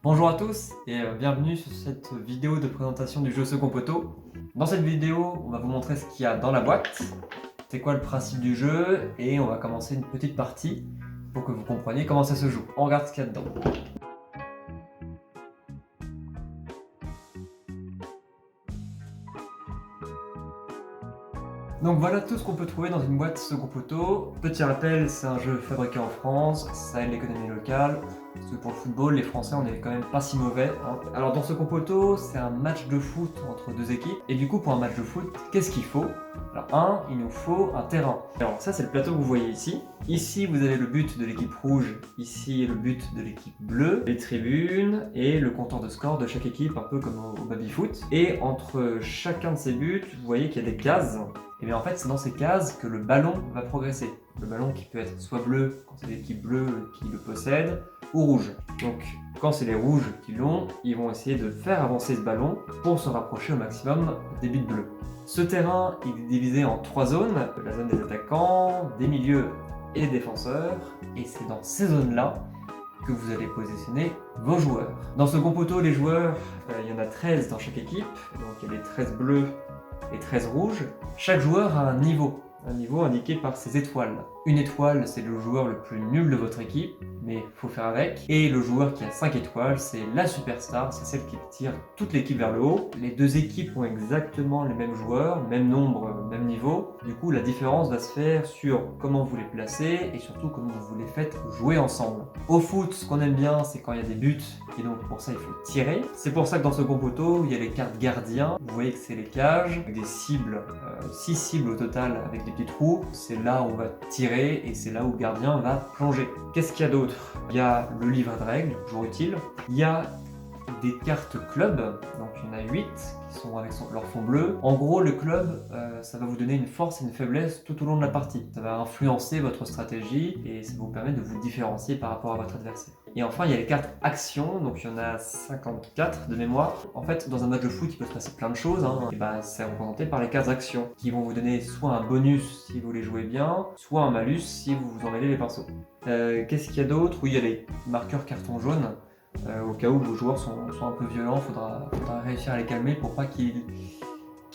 Bonjour à tous et bienvenue sur cette vidéo de présentation du jeu Second Poteau. Dans cette vidéo, on va vous montrer ce qu'il y a dans la boîte, c'est quoi le principe du jeu et on va commencer une petite partie pour que vous compreniez comment ça se joue. On regarde ce qu'il y a dedans. Donc voilà tout ce qu'on peut trouver dans une boîte Second Poteau. Petit rappel, c'est un jeu fabriqué en France, ça aide l'économie locale. Parce que pour le football, les Français, on est quand même pas si mauvais, hein. Alors dans Second Poteau, c'est un match de foot entre deux équipes. Et du coup, pour un match de foot, qu'est-ce qu'il faut? Alors il nous faut un terrain. Alors ça, c'est le plateau que vous voyez ici. Ici, vous avez le but de l'équipe rouge. Ici, le but de l'équipe bleue. Les tribunes et le compteur de score de chaque équipe, un peu comme au baby-foot. Et entre chacun de ces buts, vous voyez qu'il y a des cases. Et bien en fait, c'est dans ces cases que le ballon va progresser. Le ballon qui peut être soit bleu, quand c'est l'équipe bleue qui le possède, ou rouge. Donc quand c'est les rouges qui l'ont, ils vont essayer de faire avancer ce ballon pour se rapprocher au maximum des buts bleus. Ce terrain, il est divisé en 3 zones, la zone des attaquants, des milieux et des défenseurs, et c'est dans ces zones-là que vous allez positionner vos joueurs. Dans ce Second Poteau, les joueurs, il y en a 13 dans chaque équipe, donc il y a les 13 bleus et 13 rouges. Chaque joueur a un niveau indiqué par ses étoiles. Une étoile, c'est le joueur le plus nul de votre équipe, mais faut faire avec. Et le joueur qui a 5 étoiles, c'est la superstar, c'est celle qui tire toute l'équipe vers le haut. Les deux équipes ont exactement les mêmes joueurs, même nombre, même niveau. Du coup, la différence va se faire sur comment vous les placez et surtout comment vous les faites jouer ensemble. Au foot, ce qu'on aime bien, c'est quand il y a des buts, et donc pour ça, il faut tirer. C'est pour ça que dans ce Second Poteau, il y a les cartes gardiens. Vous voyez que c'est les cages, avec des cibles, 6 cibles au total, avec des petits trous. C'est là où on va tirer et c'est là où le gardien va plonger. Qu'est-ce qu'il y a d'autre? Il y a le livret de règles, toujours utile. Il y a des cartes club, donc il y en a 8 qui sont avec leur fond bleu. En gros, le club, ça va vous donner une force et une faiblesse tout au long de la partie. Ça va influencer votre stratégie et ça vous permet de vous différencier par rapport à votre adversaire. Et enfin, il y a les cartes actions, donc il y en a 54 de mémoire. En fait, dans un match de foot, il peut se passer plein de choses, hein. Et bah, c'est représenté par les cartes actions, qui vont vous donner soit un bonus si vous les jouez bien, soit un malus si vous vous emmêlez les pinceaux. Qu'est-ce qu'il y a d'autre? Oui, il y a les marqueurs carton jaune. Au cas où vos joueurs sont un peu violents, faudra réussir à les calmer pour pas qu'ils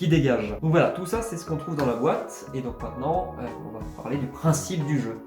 dégagent. Donc voilà, tout ça c'est ce qu'on trouve dans la boîte, et donc maintenant on va parler du principe du jeu.